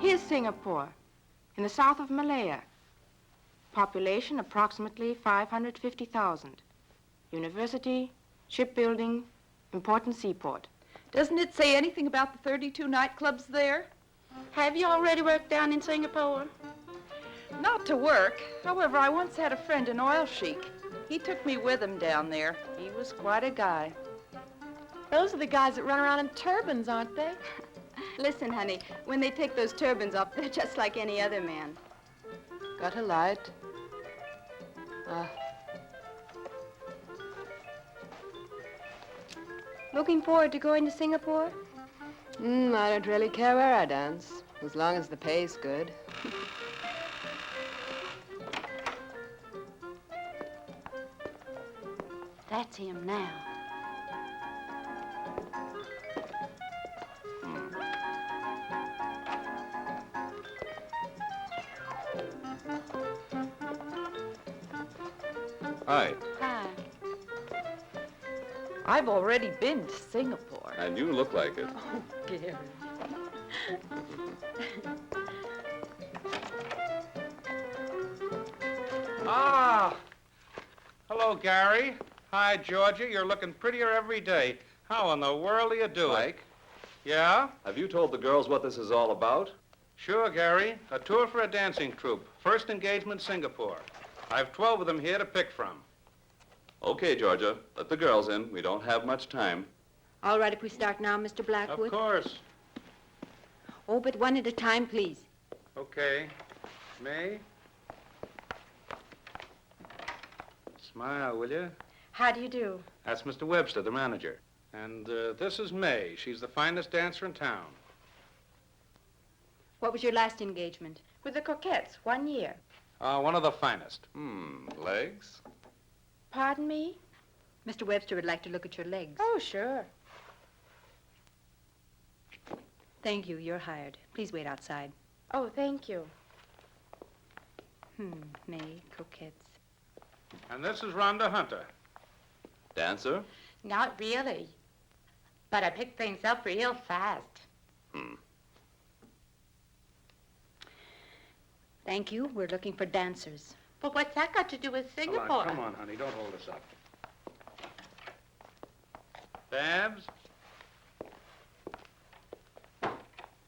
Here's Singapore, in the south of Malaya. Population approximately 550,000. University, shipbuilding, important seaport. Doesn't it say anything about the 32 nightclubs there? Have you already worked down in Singapore? Not to work. However, I once had a friend, an oil sheik. He took me with him down there. He was quite a guy. Those are the guys that run around in turbans, aren't they? Listen, honey, when they take those turbans off, they're just like any other man. Got a light? Looking forward to going to Singapore? I don't really care where I dance, as long as the pay's good. That's him now. Hi. Hi. I've already been to Singapore. And you look like it. Oh, Gary. Ah! Hello, Gary. Hi, Georgia. You're looking prettier every day. How in the world do you do it? Mike, Yeah? have you told the girls what this is all about? Sure, Gary. A tour for a dancing troupe. First engagement, Singapore. I've 12 of them here to pick from. Okay, Georgia. Let the girls in. We don't have much time. All right if we start now, Mr. Blackwood? Of course. Oh, but one at a time, please. Okay. May? Smile, will you? How do you do? That's Mr. Webster, the manager. And this is May. She's the finest dancer in town. What was your last engagement? With the Coquettes, 1 year. One of the finest. Legs? Pardon me? Mr. Webster would like to look at your legs. Oh, sure. Thank you. You're hired. Please wait outside. Oh, thank you. May, Coquettes. And this is Rhonda Hunter. Dancer? Not really. But I pick things up real fast. Thank you. We're looking for dancers. But what's that got to do with Hold Singapore? on, come on, honey. Don't hold us up. Babs?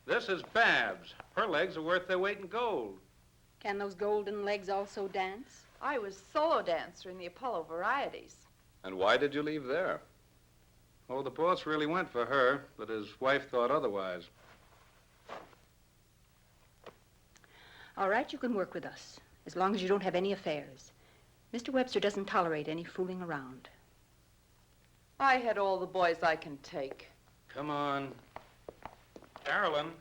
This is Babs. Her legs are worth their weight in gold. Can those golden legs also dance? I was solo dancer in the Apollo Varieties. And why did you leave there? Oh, the boss really went for her, but his wife thought otherwise. All right, you can work with us, as long as you don't have any affairs. Mr. Webster doesn't tolerate any fooling around. I had all the boys I can take. Come on. Carolyn.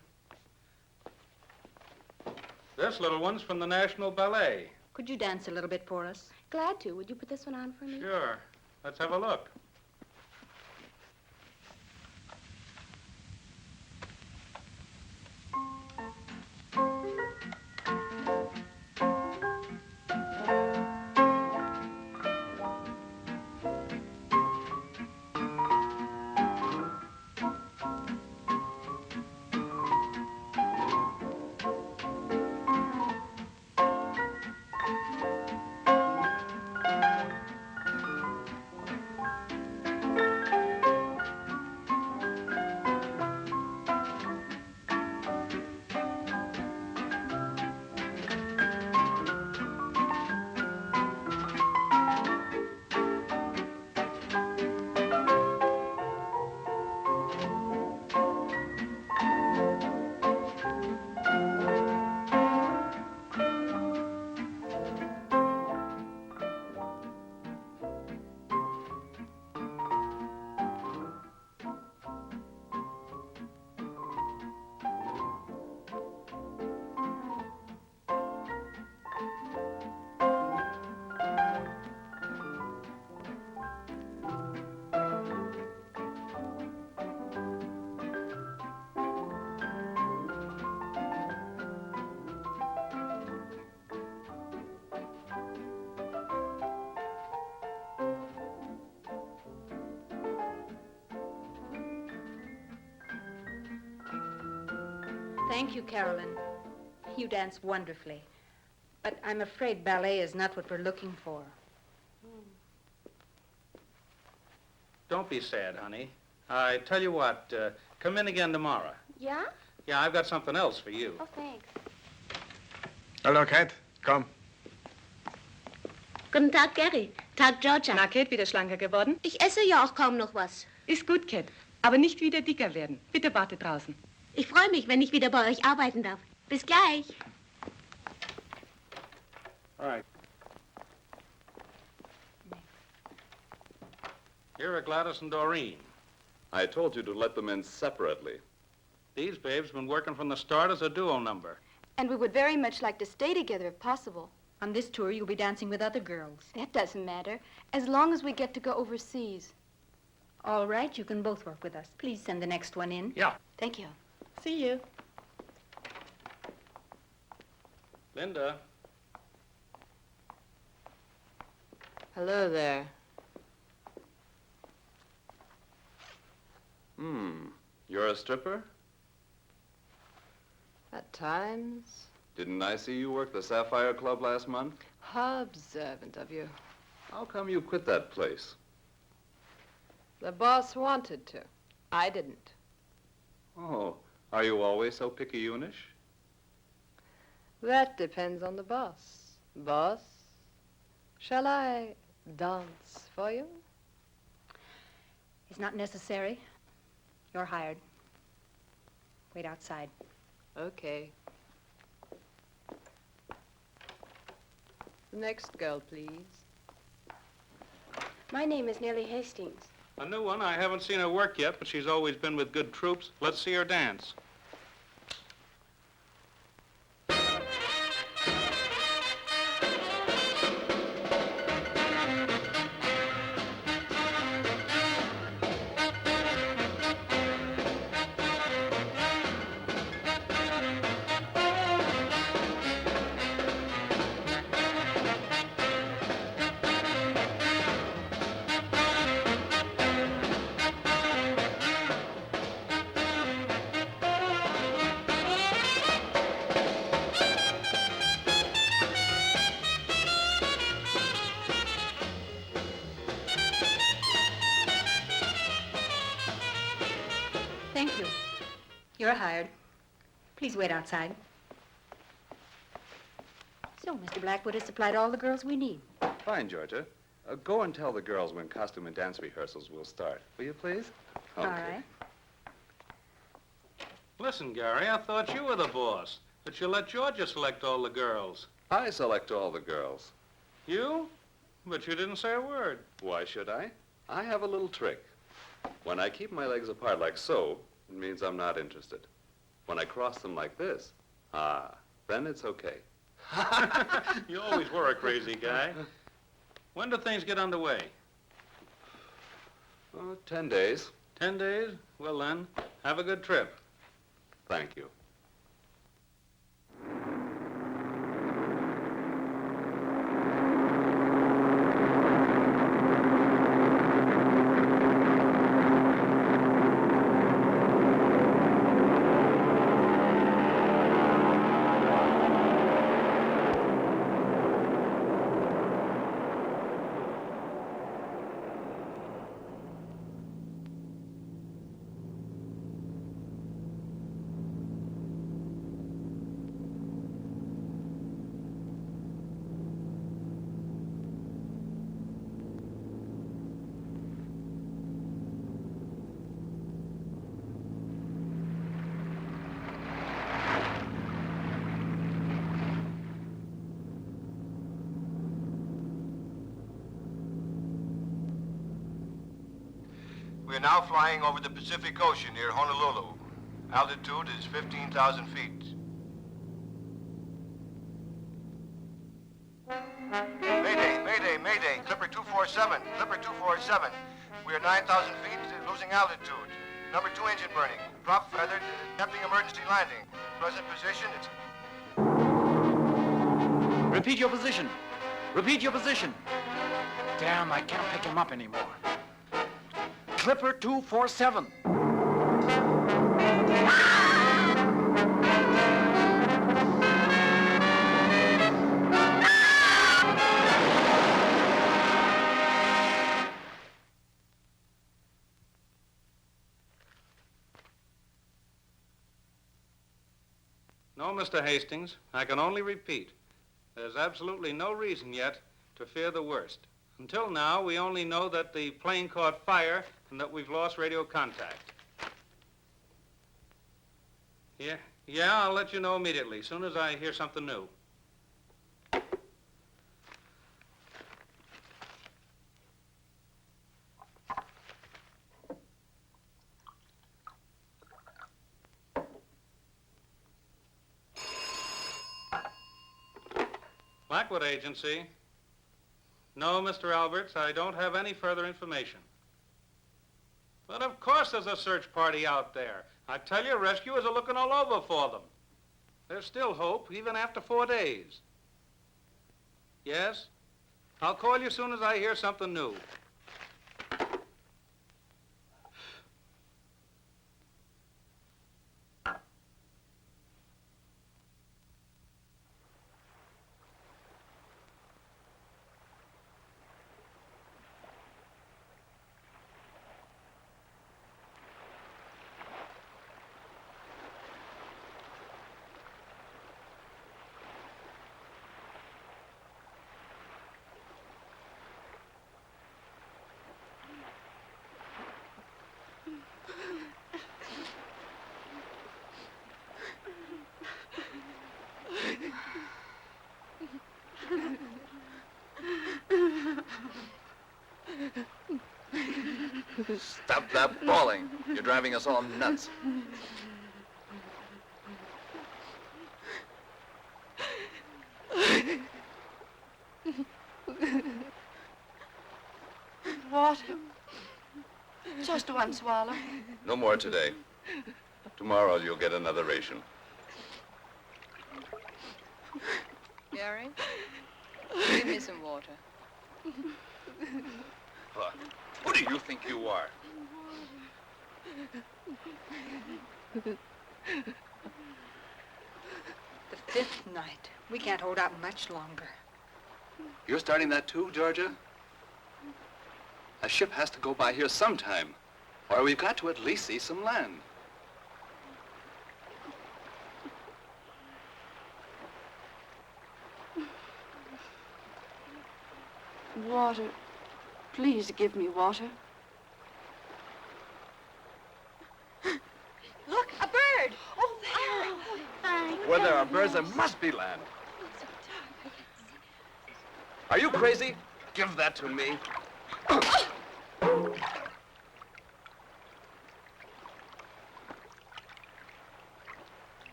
This little one's from the National Ballet. Could you dance a little bit for us? Glad to. Would you put this one on for me? Sure. Let's have a look. Thank you, Carolyn. You dance wonderfully. But I'm afraid ballet is not what we're looking for. Don't be sad, honey. I tell you what, come in again tomorrow. Yeah? Yeah, I've got something else for you. Oh, thanks. Hallo, Kate. Komm. Guten Tag, Gary. Tag, Georgia. Na, Kate, wieder schlanker geworden? Ich esse ja auch kaum noch was. Ist gut, Kate. Aber nicht wieder dicker werden. Bitte warte draußen. Ich freue mich, wenn ich wieder bei euch arbeiten darf. Bis gleich. All right. Here are Gladys and Doreen. I told you to let them in separately. These babes been working from the start as a duo number. And we would very much like to stay together if possible. On this tour, you'll be dancing with other girls. That doesn't matter, as long as we get to go overseas. All right, you can both work with us. Please send the next one in. Yeah. Thank you. See you. Linda. Hello there. You're a stripper? At times. Didn't I see you work the Sapphire Club last month? How observant of you. How come you quit that place? The boss wanted to. I didn't. Oh, are you always so picky-unish? That depends on the boss. Boss, shall I dance for you? It's not necessary. You're hired. Wait outside. Okay. The next girl, please. My name is Nellie Hastings. A new one. I haven't seen her work yet, but she's always been with good troops. Let's see her dance. Thank you. You're hired. Please wait outside. So, Mr. Blackwood has supplied all the girls we need. Fine, Georgia. Go and tell the girls when costume and dance rehearsals will start. Will you, please? All right. Listen, Gary, I thought you were the boss, but you let Georgia select all the girls. I select all the girls. You? But you didn't say a word. Why should I? I have a little trick. When I keep my legs apart like so, it means I'm not interested. When I cross them like this, then it's okay. You always were a crazy guy. When do things get underway? Oh, 10 days. 10 days? Well then, have a good trip. Thank you. We are now flying over the Pacific Ocean near Honolulu. Altitude is 15,000 feet. Mayday, mayday, mayday. Clipper 247, Clipper 247. We are 9,000 feet, losing altitude. Number 2 engine burning. Prop feathered, attempting emergency landing. Present position, it's... Repeat your position. Repeat your position. Damn, I can't pick him up anymore. Clipper 247. No, Mr. Hastings, I can only repeat. There's absolutely no reason yet to fear the worst. Until now, we only know that the plane caught fire and that we've lost radio contact. Yeah, I'll let you know immediately, as soon as I hear something new. Blackwood Agency. No, Mr. Alberts, I don't have any further information. But of course there's a search party out there. I tell you, rescuers are looking all over for them. There's still hope, even after 4 days. Yes? I'll call you as soon as I hear something new. Stop that bawling. You're driving us all nuts. Water. Just one swallow. No more today. Tomorrow you'll get another ration. Gary, give me some water. Who do you think you are? The 5th night. We can't hold out much longer. You're starting that too, Georgia? A ship has to go by here sometime, or we've got to at least see some land. Water. Please give me water. Look, a bird. Oh, there. Thank Where there are birds, there must be land. Are you crazy? Give that to me.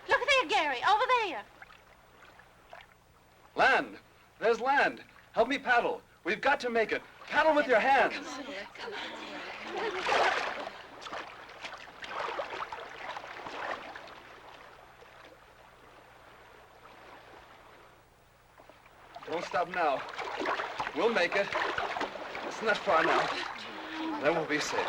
Look there, Gary, over there. Land. There's land. Help me paddle. We've got to make it. Paddle with your hands. Don't stop now. We'll make it. It's not far now. Then we'll be safe.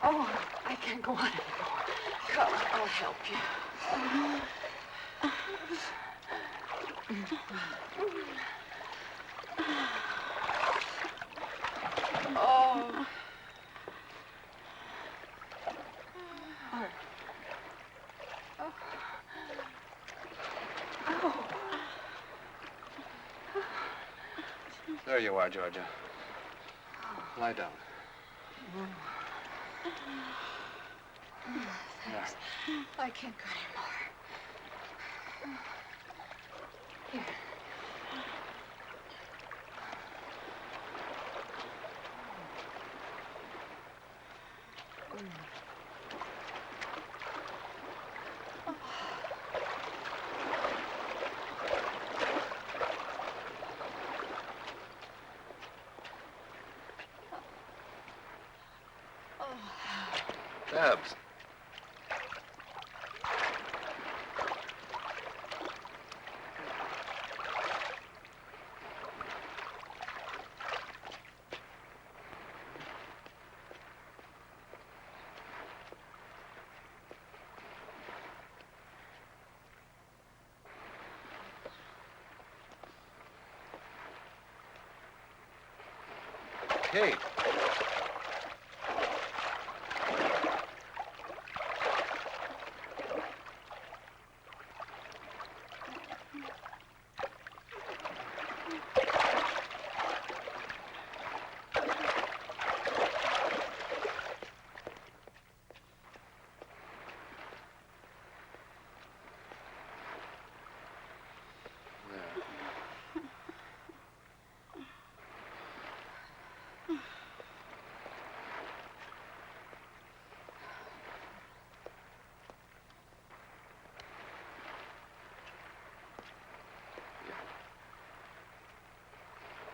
Oh, I can't go on anymore. Come, I'll help you. Oh. There you are, Georgia. Lie down. Thanks. I can't go anymore. Here. Babs. Kate.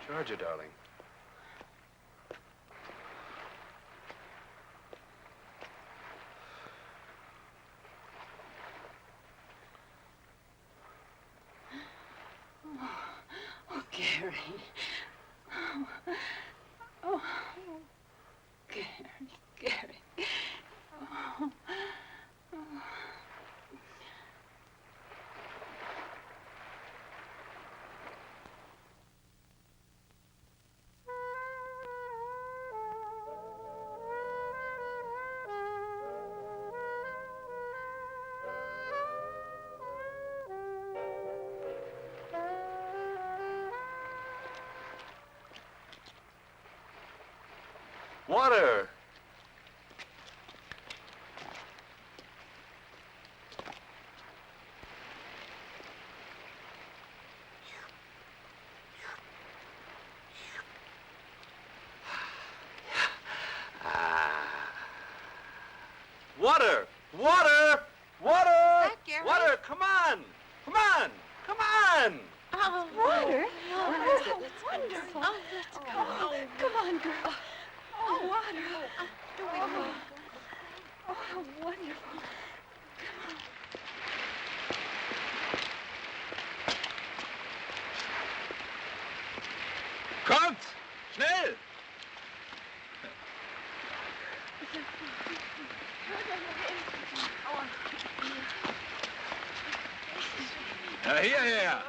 Georgia, darling. Oh, Gary. Oh, Gary. Oh. Water! Water! Water! Water! Water! Come on! Come on! Come on! Oh, water? What is it? That's wonderful. Oh, let's go. Oh, come on, girl. Oh, water. Oh, how wonderful. Kommt! Schnell! Ja, hierher!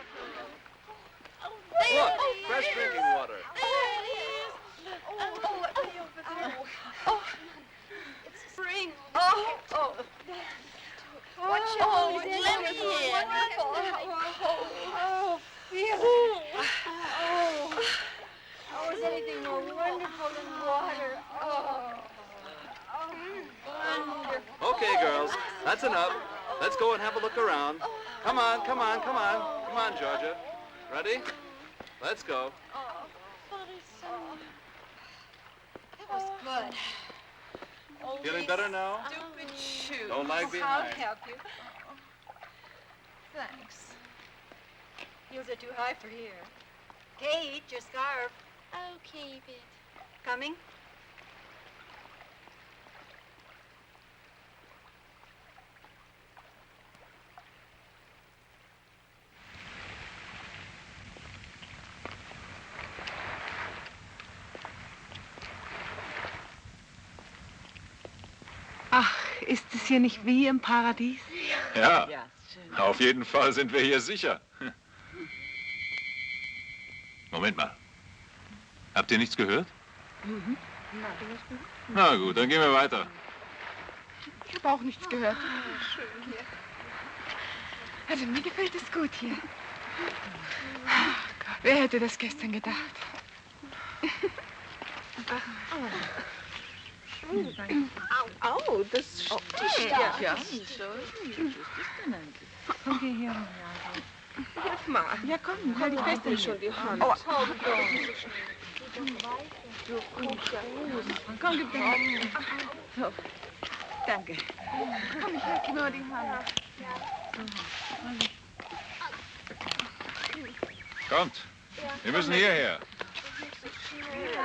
Look! Fresh drinking water. Oh, it's spring. Oh. Watch your let me in. Wonderful. Oh, feel it. Oh, is anything more wonderful than water? Oh, wonderful. Okay, girls. That's enough. Let's go and have a look around. Come on, come on, come on. Come on, Georgia. Ready? Let's go. That was good. Feeling better now? Stupid shoes. Don't lag I'll behind. help you. Thanks. Heels are too high for here. Kate, your scarf. Okay, Bit. Coming? Ach, ist es hier nicht wie im Paradies? Ja, auf jeden Fall sind wir hier sicher. Moment mal. Habt ihr nichts gehört? Mhm. Na gut, dann gehen wir weiter. Ich habe auch nichts gehört. Schön hier. Also mir gefällt es gut hier. Wer hätte das gestern gedacht? Au, das sticht ja. Komm hier. Hilf mal. Ja, komm, halt dich fest nicht schon die Hand. Oh. Komm, gib mir Hand. So. Danke. Komm, ich halte nur die Hand. Kommt, wir müssen hierher.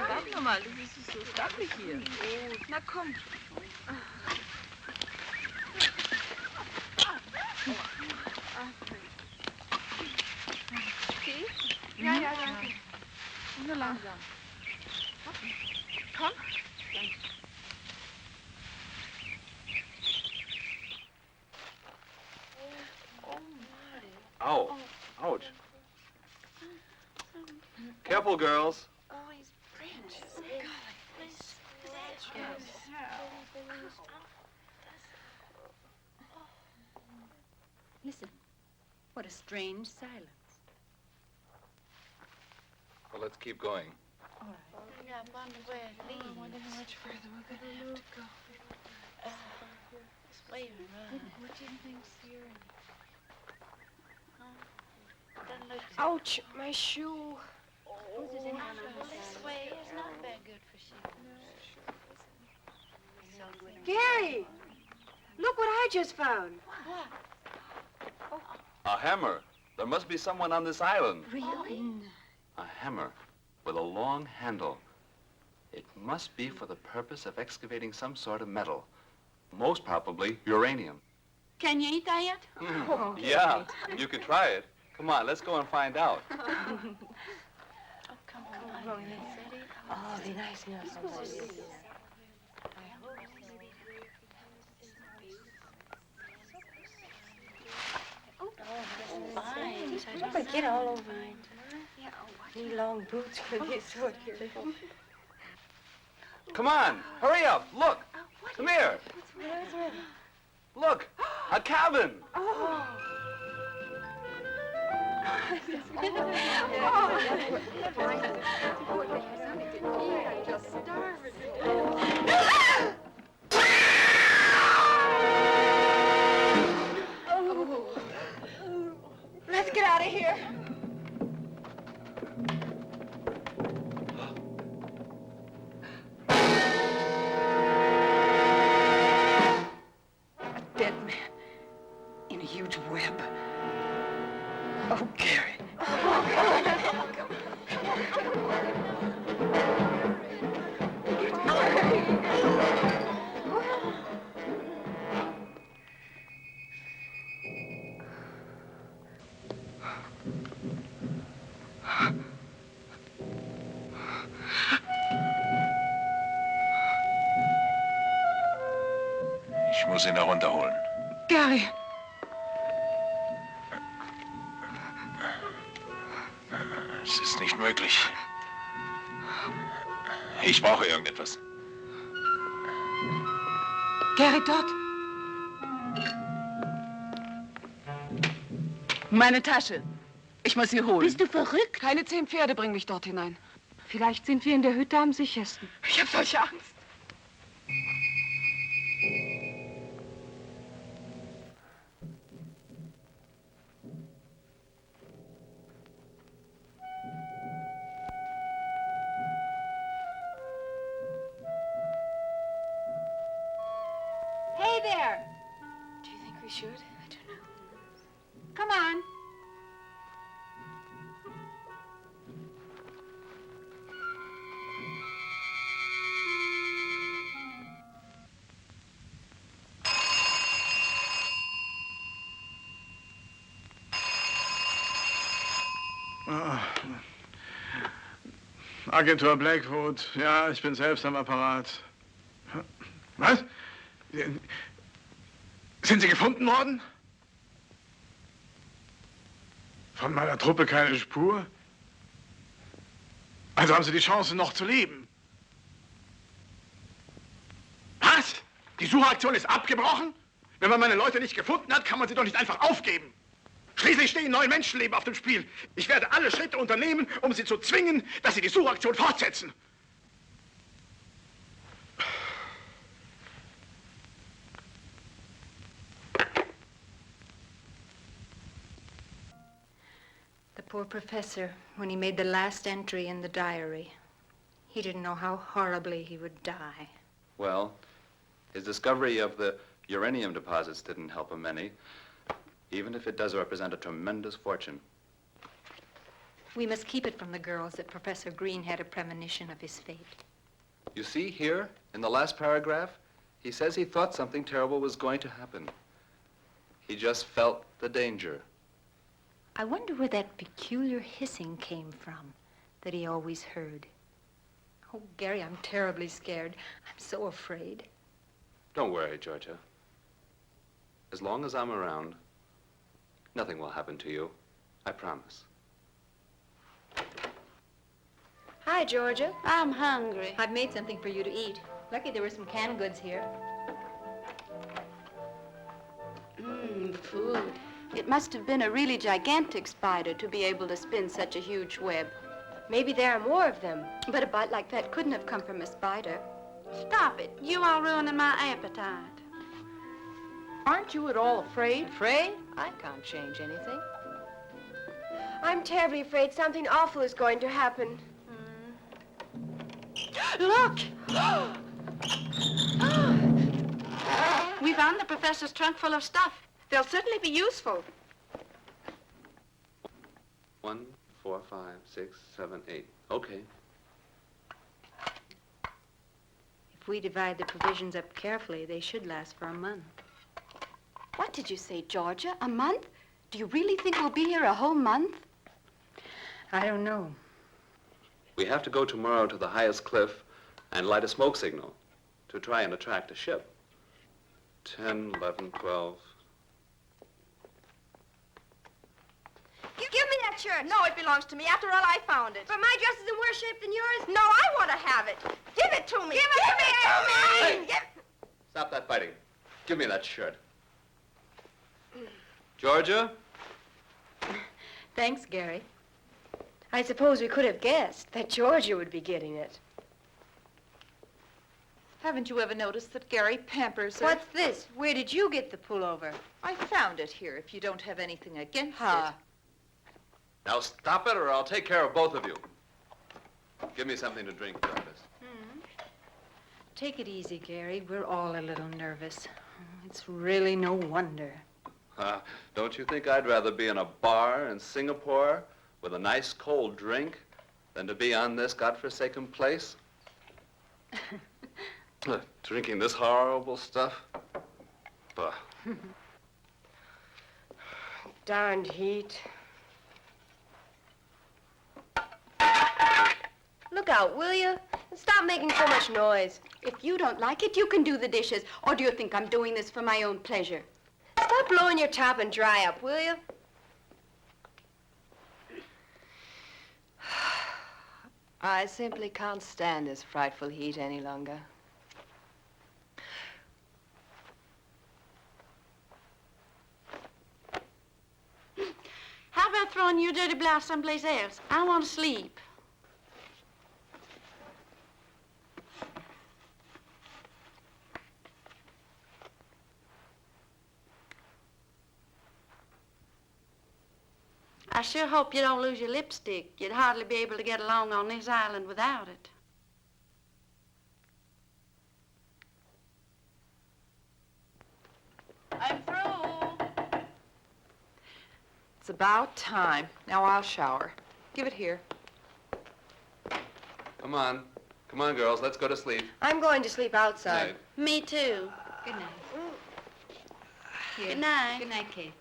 Warte mal, das ist so stattlich hier. Na komm. Nur lang. Komm. Ow. Ouch. Careful, girls. Oh, he's branches. Listen. What a strange silence. Well, let's keep going. Yeah, I wonder where it leads. I wonder how much further we're going to have to go. This way you run. What do you think's here? Doesn't look Ouch, my shoe. this way is not very good for shoes. Gary, look what I just found. What? A hammer. There must be someone on this island. Really? A hammer with a long handle. It must be for the purpose of excavating some sort of metal. Most probably uranium. Can you eat that yet? Yeah, you can try it. Come on, let's go and find out. Oh, come on. Oh, the nice Fine. But get all over it. Need long boots for this sort here. Come on, hurry up. Look, come here. Look, a cabin. Let's get out of here. Dead man in a huge web. Oh, Gary. Ich muss ihn herunterholen. Gary. Es ist nicht möglich. Ich brauche irgendetwas. Gary, dort. Meine Tasche. Ich muss sie holen. Bist du verrückt? Keine 10 Pferde bringen mich dort hinein. Vielleicht sind wir in der Hütte am sichersten. Ich habe solche Angst. Hey there. Do you think we should? I don't know. Come on. Agentur Blackwood. Ja, ich bin selbst am Apparat. Was? Sind Sie gefunden worden? Von meiner Truppe keine Spur? Also haben Sie die Chance, noch zu leben? Was? Die Suchaktion ist abgebrochen? Wenn man meine Leute nicht gefunden hat, kann man sie doch nicht einfach aufgeben. Schließlich stehen 9 Menschenleben auf dem Spiel. Ich werde alle Schritte unternehmen, um sie zu zwingen, dass sie die Suchaktion fortsetzen. The poor professor, when he made the last entry in the diary, he didn't know how horribly he would die. Well, his discovery of the uranium deposits didn't help him any, even if it does represent a tremendous fortune. We must keep it from the girls that Professor Green had a premonition of his fate. You see here, in the last paragraph, he says he thought something terrible was going to happen. He just felt the danger. I wonder where that peculiar hissing came from. that he always heard. Oh, Gary, I'm terribly scared. I'm so afraid. Don't worry, Georgia. As long as I'm around, nothing will happen to you. I promise. Hi, Georgia. I'm hungry. I've made something for you to eat. Lucky there were some canned goods here. Food. It must have been a really gigantic spider to be able to spin such a huge web. Maybe there are more of them. But a bite like that couldn't have come from a spider. Stop it. You are ruining my appetite. Aren't you at all afraid? Afraid? I can't change anything. I'm terribly afraid something awful is going to happen. Look! We found the professor's trunk full of stuff. They'll certainly be useful. 1, 4, 5, 6, 7, 8. Okay. If we divide the provisions up carefully, they should last for a month. What did you say, Georgia? A month? Do you really think we'll be here a whole month? I don't know. We have to go tomorrow to the highest cliff and light a smoke signal to try and attract a ship. 10, 11, 12. Give me that shirt. No, it belongs to me. After all, I found it. But my dress is in worse shape than yours. No, I want to have it. Give it to me. Give it to me. Stop that fighting. Give me that shirt. Georgia? Thanks, Gary. I suppose we could have guessed that Georgia would be getting it. Haven't you ever noticed that Gary pampers her? What's this? Where did you get the pullover? I found it here, if you don't have anything against it. Now stop it or I'll take care of both of you. Give me something to drink, Jarvis. Take it easy, Gary. We're all a little nervous. It's really no wonder. Don't you think I'd rather be in a bar in Singapore with a nice cold drink than to be on this godforsaken place? Drinking this horrible stuff? Bah. Darned heat. Look out, will you? Stop making so much noise. If you don't like it, you can do the dishes. Or do you think I'm doing this for my own pleasure? Stop blowing your top and dry up, will you? I simply can't stand this frightful heat any longer. How about throwing your dirty blouse someplace else? I want to sleep. I sure hope you don't lose your lipstick. You'd hardly be able to get along on this island without it. I'm through. It's about time. Now I'll shower. Give it here. Come on. Come on, girls. Let's go to sleep. I'm going to sleep outside. Night. Me too. Good night. Here. Good night. Good night, Kate.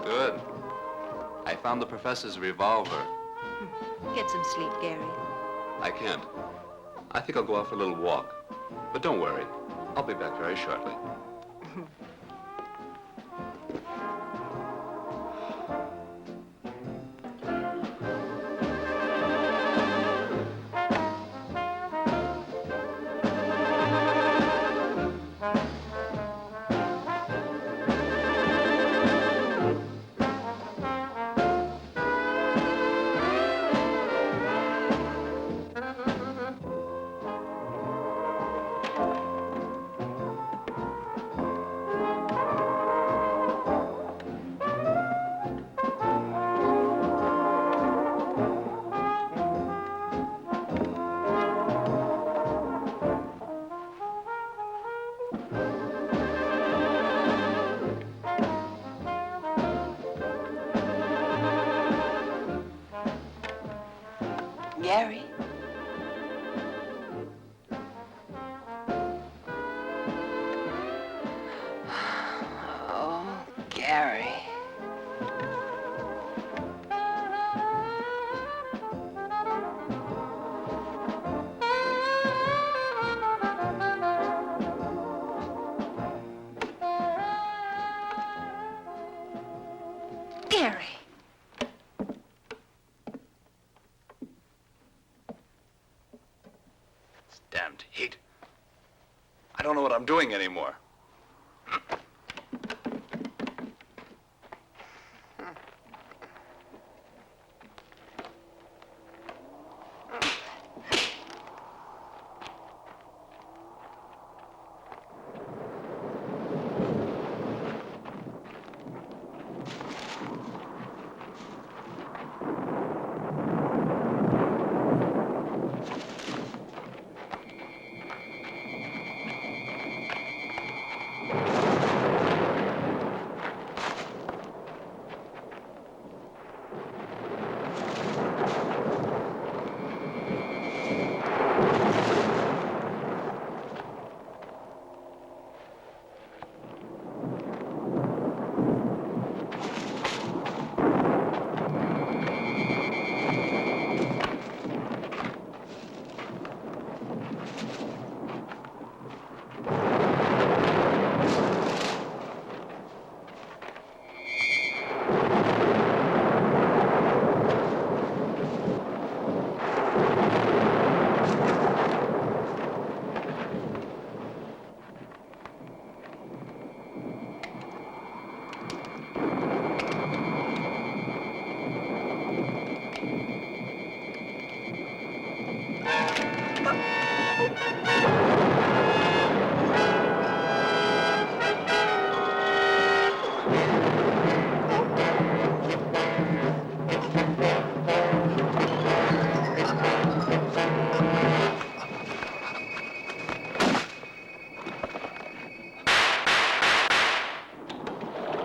Good. I found the professor's revolver. Get some sleep, Gary. I can't. I think I'll go out for a little walk. But don't worry. I'll be back very shortly. Gary? Oh, Gary. Gary. Damned heat. I don't know what I'm doing anymore.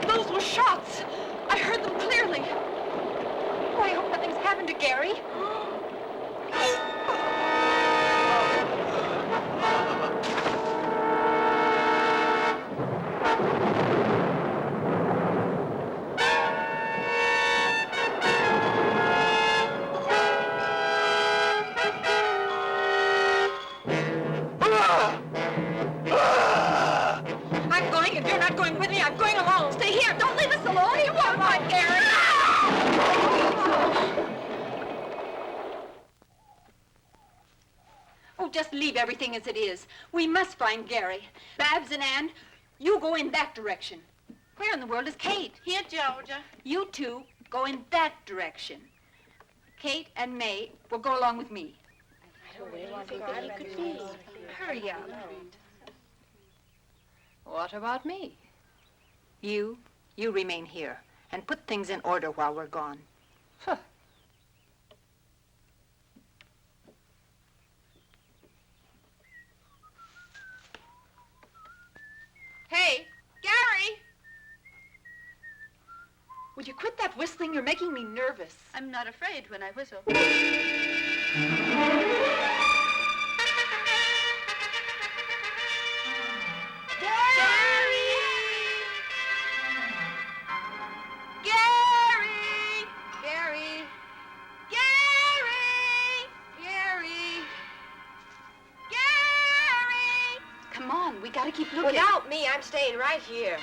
Those were shots. I heard them clearly. Oh, I hope nothing's happened to Gary. I'm going. If you're not going with me, I'm going alone. Stay here. Don't leave us alone. You won't find Gary. Oh, just leave everything as it is. We must find Gary. Babs and Ann, you go in that direction. Where in the world is Kate? Here, Georgia. You two go in that direction. Kate and May will go along with me. Hurry up. What about me? You remain here and put things in order while we're gone. Huh. Hey, Gary! Would you quit that whistling? You're making me nervous. I'm not afraid when I whistle. We gotta keep looking. Without me, I'm staying right here.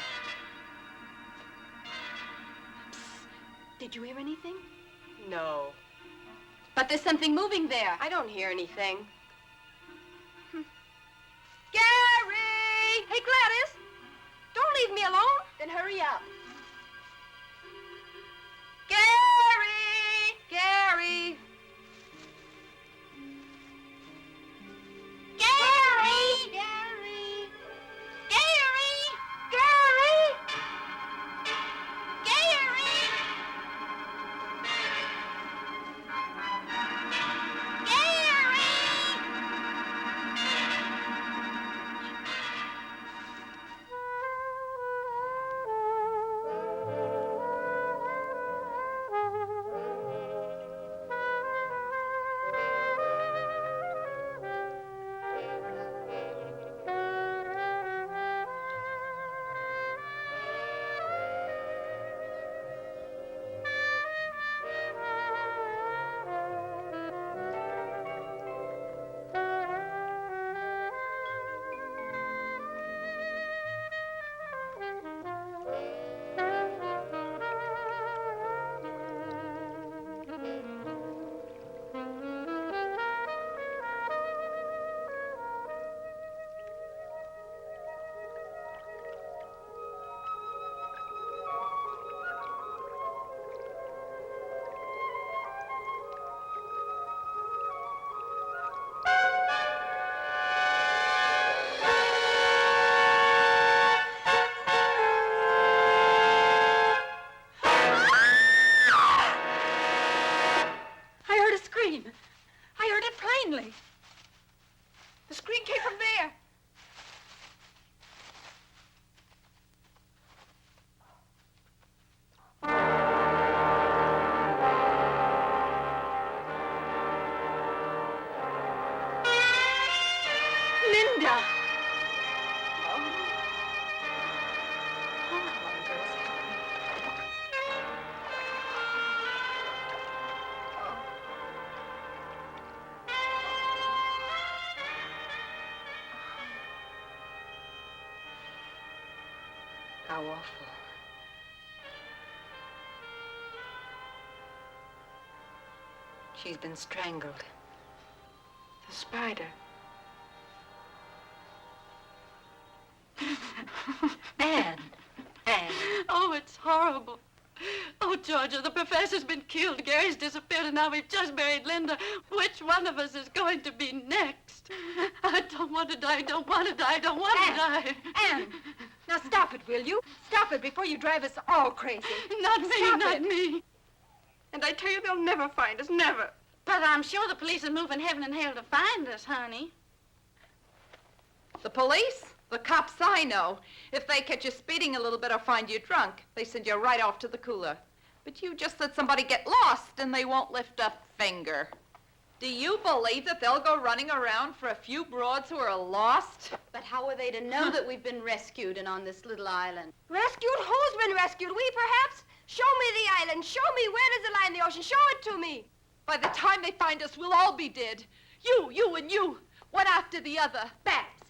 Did you hear anything? No. But there's something moving there. I don't hear anything. Gary! Hey, Gladys! Don't leave me alone. Then hurry up. Gary! Gary! Gary! Gary! Linda! How awful. She's been strangled. The spider. Anne! Anne! Oh, it's horrible. Oh, Georgia, the professor's been killed. Gary's disappeared, and now we've just buried Linda. Which one of us is going to be next? I don't want to die, I don't want to die, I don't want to die. Anne! Now stop it, will you? Stop it before you drive us all crazy. Not me, Stop not it. me. And I tell you, they'll never find us, never. But I'm sure the police are moving heaven and hell to find us, honey. The police? The cops I know. If they catch you speeding a little bit or find you drunk, they send you right off to the cooler. But you just let somebody get lost and they won't lift a finger. Do you believe that they'll go running around for a few broads who are lost? But how are they to know that we've been rescued and on this little island? Rescued? Who's been rescued? We, perhaps? Show me the island. Show me where does it lie in the ocean. Show it to me. By the time they find us, we'll all be dead. You, and you. One after the other. Babs!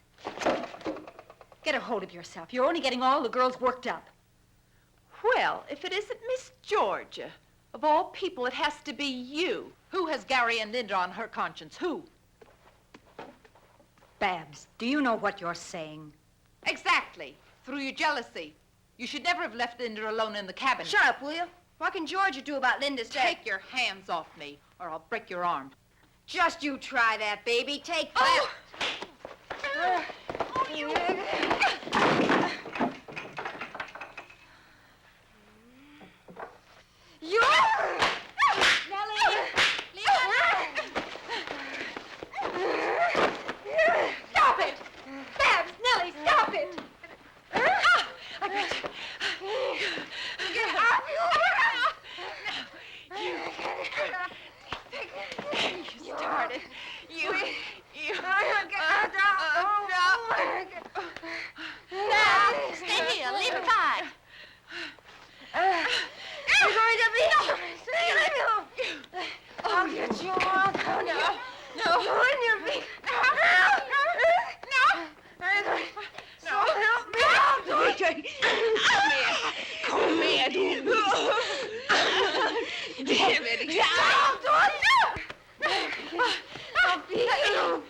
Get a hold of yourself. You're only getting all the girls worked up. Well, if it isn't Miss Georgia, of all people, it has to be you. Who has Gary and Linda on her conscience? Who? Babs, do you know what you're saying? Exactly. Through your jealousy. You should never have left Linda alone in the cabin. Shut up, will you? What can Georgia do about Linda's death? Take your hands off me, or I'll break your arm. Just you try that, baby. Take that. You! Nellie! Leave her! Stop it! Babs, Nellie, stop it! I bet you. Get off! You started. You. Now, stay here. Leave her by. You're going to be... Leave me alone. I'll get you on. No. You're in your feet. No, help me out. Come here, du. Damn it. I'll beat you.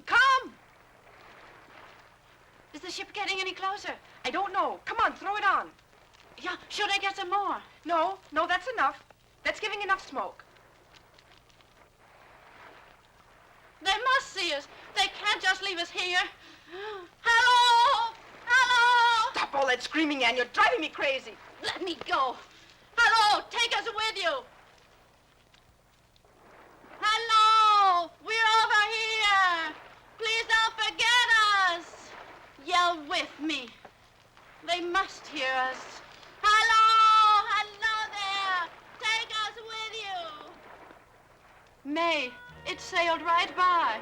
Come! Is the ship getting any closer? I don't know. Come on, throw it on. Yeah, should I get some more? No, that's enough. That's giving enough smoke. They must see us. They can't just leave us here. Hello! Hello! Stop all that screaming, Anne. You're driving me crazy. Let me go. Hello! Take us with you. Hello! We're over here. Please don't forget us. Yell with me. They must hear us. Hello! Hello there! Take us with you. May, it sailed right by.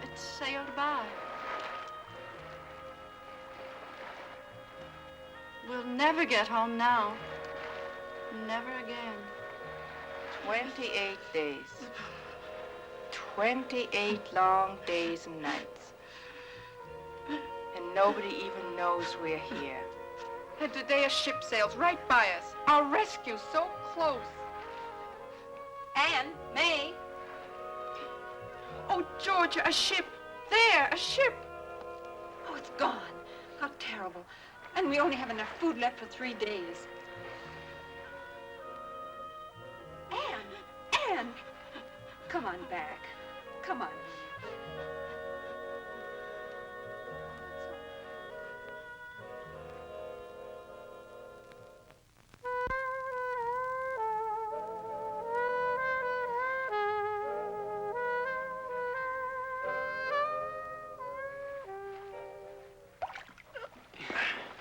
It sailed by. We'll never get home now. Never again. 28 days. 28 long days and nights. And nobody even knows we're here. And today a ship sails right by us. Our rescue so close. Anne, May. Oh, Georgia, a ship. There, a ship. Oh, it's gone. How terrible. And we only have enough food left for 3 days. again. Come on back. Come on.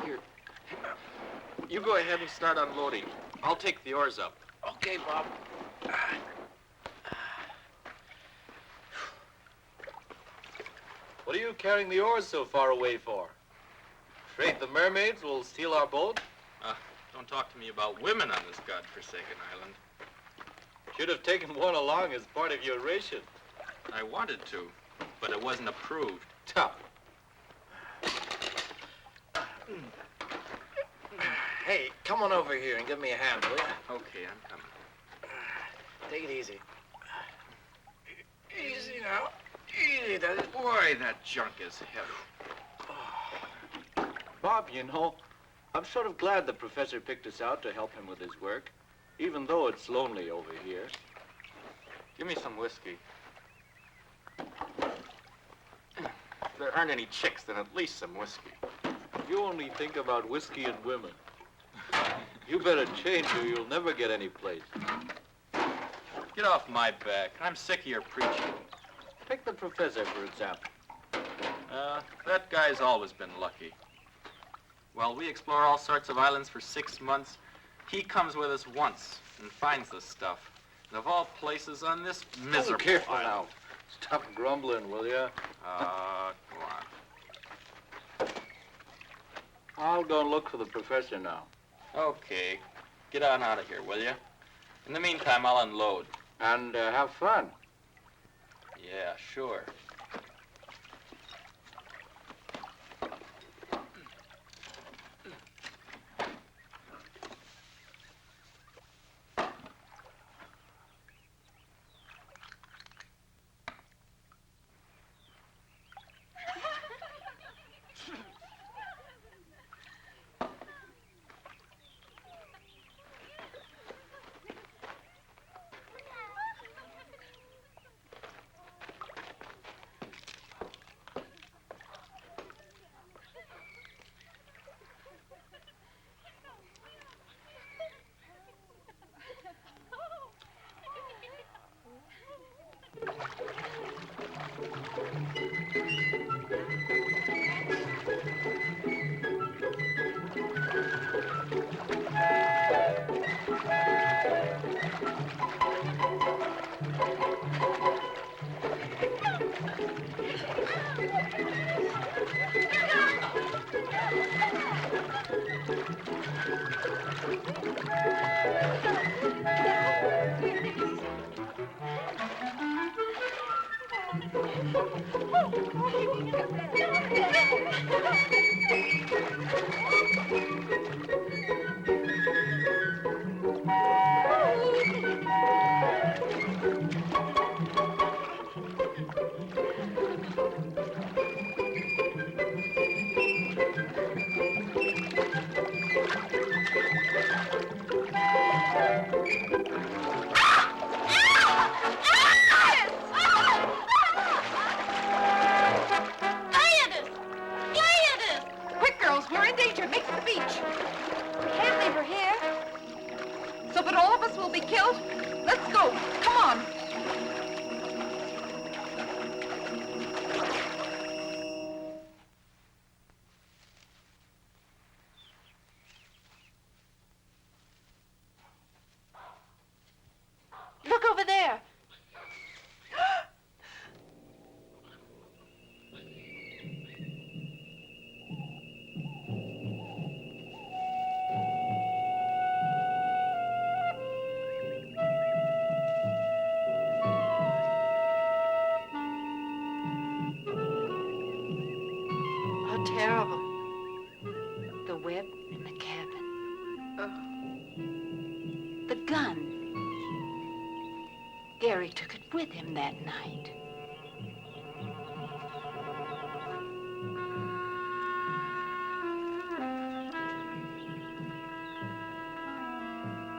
Here. You go ahead and start unloading. I'll take the oars up. Okay, Bob. What are you carrying the oars so far away for? Afraid the mermaids will steal our boat? Don't talk to me about women on this godforsaken island. Should have taken one along as part of your ration. I wanted to, but it wasn't approved. Tough. Hey, come on over here and give me a hand, will you? Okay, I'm coming. Take it easy. Easy now. Easy, does it? Boy, that junk is heavy. Bob, you know, I'm sort of glad the professor picked us out to help him with his work, even though it's lonely over here. Give me some whiskey. If there aren't any chicks, then at least some whiskey. You only think about whiskey and women. You better change or you'll never get any place. Get off my back. I'm sick of your preaching. Take the professor, for example. That guy's always been lucky. While we explore all sorts of islands for 6 months, he comes with us once and finds the stuff. And of all places on this miserable Oh, careful island. now. Stop grumbling, will ya? Go on. I'll go and look for the professor now. Okay. Get on out of here, will you? In the meantime, I'll unload. And have fun. Yeah, sure. Look over there. How terrible. The web in the cabin. The gun. Gary took it with him that night.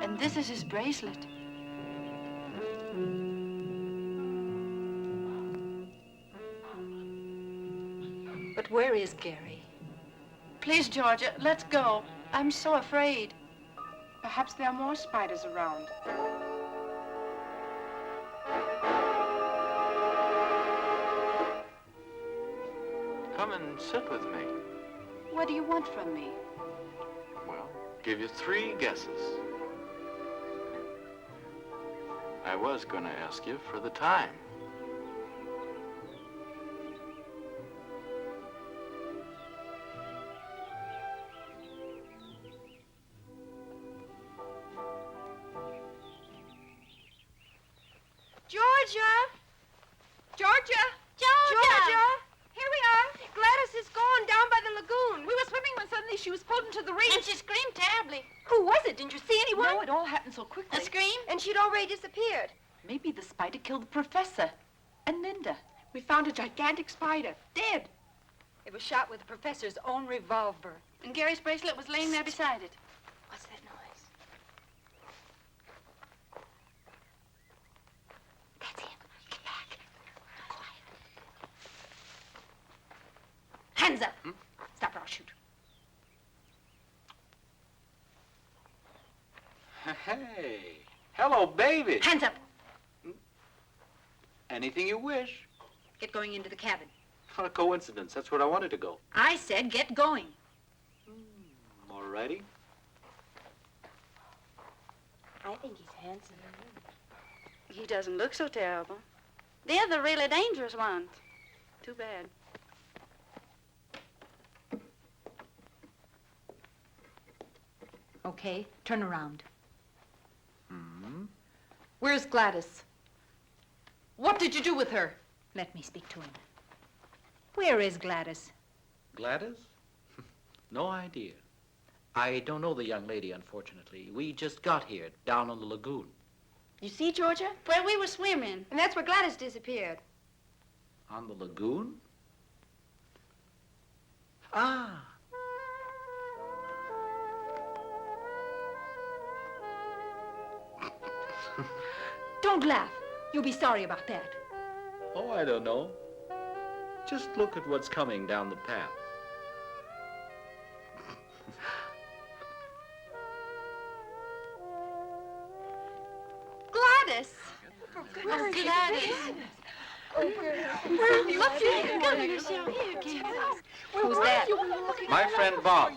And this is his bracelet. But where is Gary? Please, Georgia, let's go. I'm so afraid. Perhaps there are more spiders around. Come and sit with me. What do you want from me? Well, give you 3 guesses. I was going to ask you for the time. Georgia! Georgia! Georgia! Here we are. Gladys is gone down by the lagoon. We were swimming when suddenly she was pulled into the reef. And she screamed terribly. Who was it? Didn't you see anyone? No, it all happened so quickly. A scream? And she'd already disappeared. Maybe the spider killed the professor and Linda. We found a gigantic spider, dead. It was shot with the professor's own revolver. And Gary's bracelet was laying there beside it. What's that noise? That's him. Get back. Quiet. Hands up. Stop or I'll shoot. Hey. Hello, baby. Hands up. Anything you wish. Get going into the cabin. What a coincidence. That's where I wanted to go. I said get going. All righty. I think he's handsome. He doesn't look so terrible. They're the really dangerous ones. Too bad. Okay, turn around. Where's Gladys? What did you do with her? Let me speak to him. Where is Gladys? Gladys? No idea. I don't know the young lady, unfortunately. We just got here, down on the lagoon. You see, Georgia? Where we were swimming. And that's where Gladys disappeared. On the lagoon? Ah. Don't laugh. You'll be sorry about that. Oh, I don't know. Just look at what's coming down the path. Gladys! Oh, Gladys. Who's that? My friend Bob.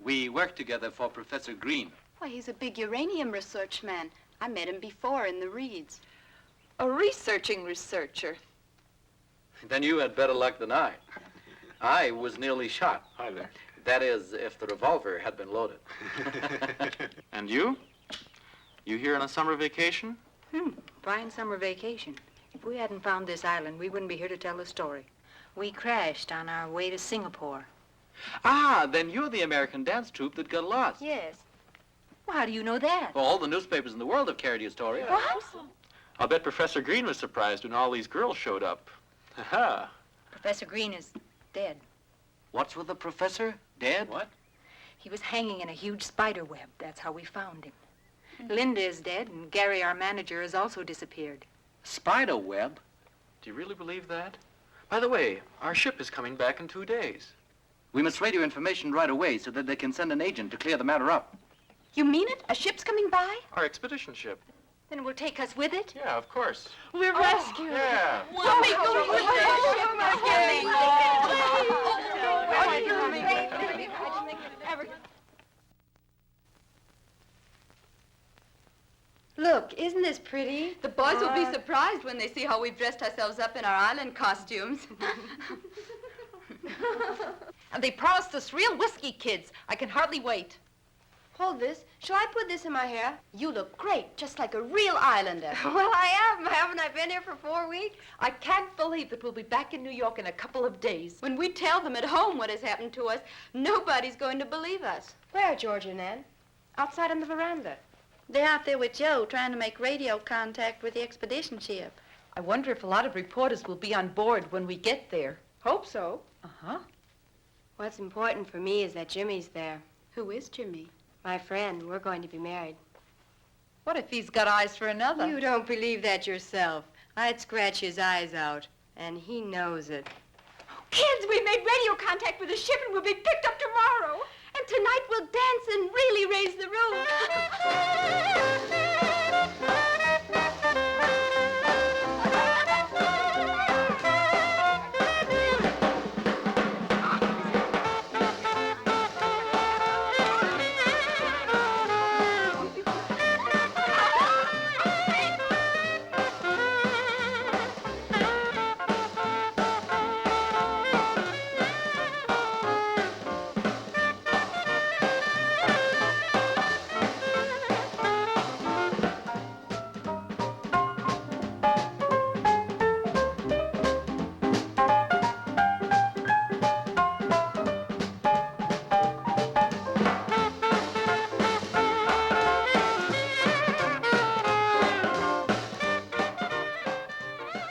We work together for Professor Green. Why, he's a big uranium research man. I met him before in the reeds. A researching researcher. Then you had better luck than I. I was nearly shot. Hi there. That is, if the revolver had been loaded. And you? You here on a summer vacation? Fine summer vacation. If we hadn't found this island, we wouldn't be here to tell the story. We crashed on our way to Singapore. Ah, then you're the American dance troupe that got lost. Yes. Well, how do you know that? Well, all the newspapers in the world have carried your story. What? I'll bet Professor Green was surprised when all these girls showed up. Ha-ha. Professor Green is dead. What's with the professor? Dead? What? He was hanging in a huge spider web. That's how we found him. Linda is dead, and Gary, our manager, has also disappeared. Spider web? Do you really believe that? By the way, our ship is coming back in 2 days. We must radio information right away so that they can send an agent to clear the matter up. You mean it? A ship's coming by? Our expedition ship. Then it will take us with it? Yeah, of course. We're rescued. Yeah. Let me go with Look, isn't this pretty? The boys will be surprised when they see how we've dressed ourselves up in our island costumes. And they promised us real whiskey kids. I can hardly wait. Hold this. Shall I put this in my hair? You look great, just like a real islander. Well, I am. Haven't I been here for 4 weeks? I can't believe that we'll be back in New York in a couple of days. When we tell them at home what has happened to us, nobody's going to believe us. Where, Georgia and Ann? Outside on the veranda. They're out there with Joe trying to make radio contact with the expedition ship. I wonder if a lot of reporters will be on board when we get there. Hope so. Uh-huh. What's important for me is that Jimmy's there. Who is Jimmy? My friend. We're going to be married. What if he's got eyes for another? You don't believe that yourself. I'd scratch his eyes out, and he knows it. Kids, we made radio contact with the ship and we'll be picked up tomorrow. And tonight we'll dance and really raise the roof.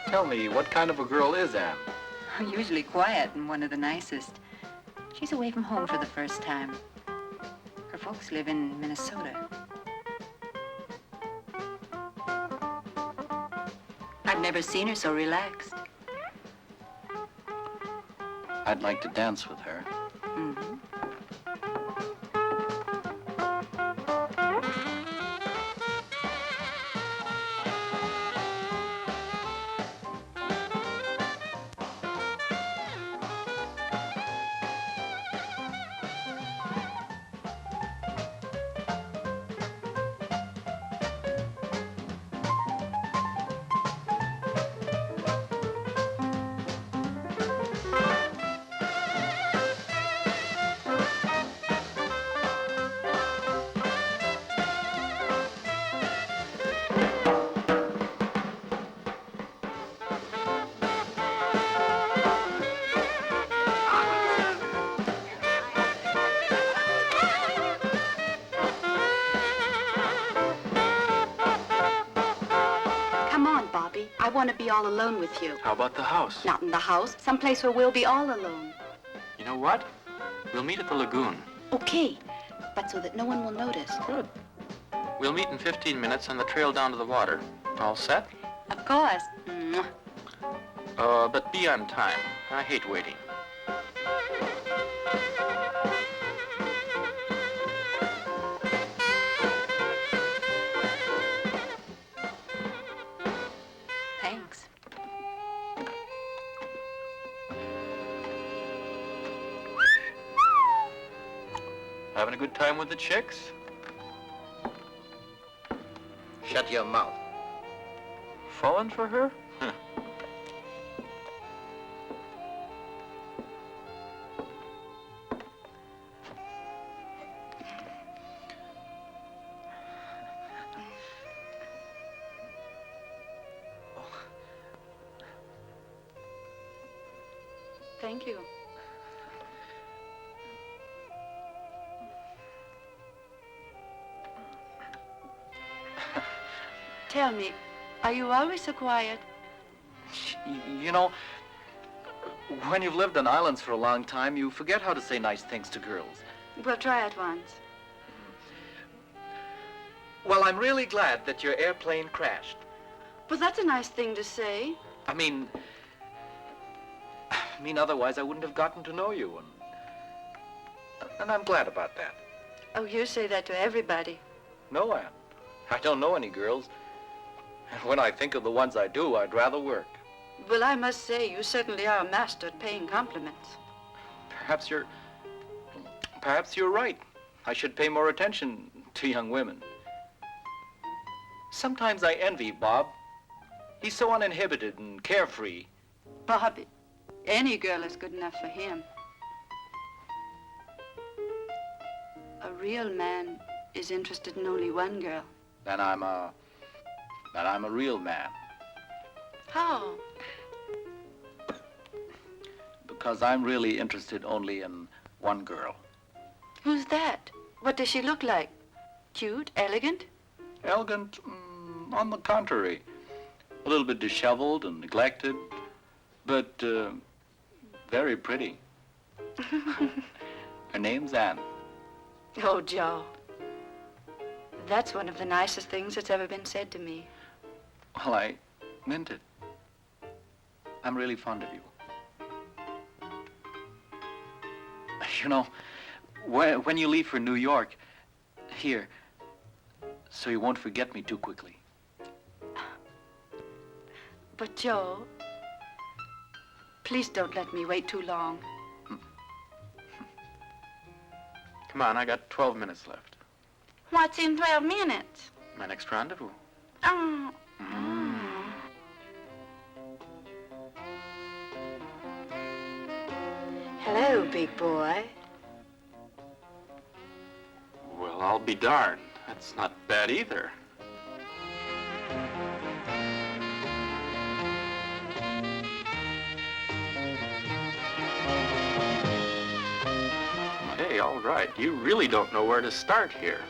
Tell me, what kind of a girl is Anne? Usually quiet and one of the nicest. She's away from home for the first time. Her folks live in Minnesota. I've never seen her so relaxed. I'd like to dance with her. Mm-hmm. I want to be all alone with you. How about the house? Not in the house. Someplace where we'll be all alone. You know what? We'll meet at the lagoon. Okay, but so that no one will notice. Good. We'll meet in 15 minutes on the trail down to the water. All set? Of course. But be on time. I hate waiting. Thanks. Having a good time with the chicks? Shut your mouth. Falling for her? Huh. Thank you. Tell me, are you always so quiet? You know, when you've lived on islands for a long time, you forget how to say nice things to girls. We'll try it once. Well, I'm really glad that your airplane crashed. But that's a nice thing to say. I mean, otherwise I wouldn't have gotten to know you, and I'm glad about that. Oh, you say that to everybody. No, Anne. I don't know any girls. And when I think of the ones I do, I'd rather work. Well, I must say, you certainly are a master at paying compliments. Perhaps you're right. I should pay more attention to young women. Sometimes I envy Bob. He's so uninhibited and carefree. Bobby, any girl is good enough for him. A real man is interested in only one girl. Then I'm a real man. How? Because I'm really interested only in one girl. Who's that? What does she look like? Cute? Elegant? Elegant? On the contrary. A little bit disheveled and neglected, but very pretty. Her name's Anne. Oh, Joe. That's one of the nicest things that's ever been said to me. Well, I meant it. I'm really fond of you. You know, when you leave for New York, here, so you won't forget me too quickly. But, Joe, please don't let me wait too long. Come on, I got 12 minutes left. What's in 12 minutes? My next rendezvous. Oh. Hello, big boy. Well, I'll be darned. That's not bad either. Hey, all right. You really don't know where to start here.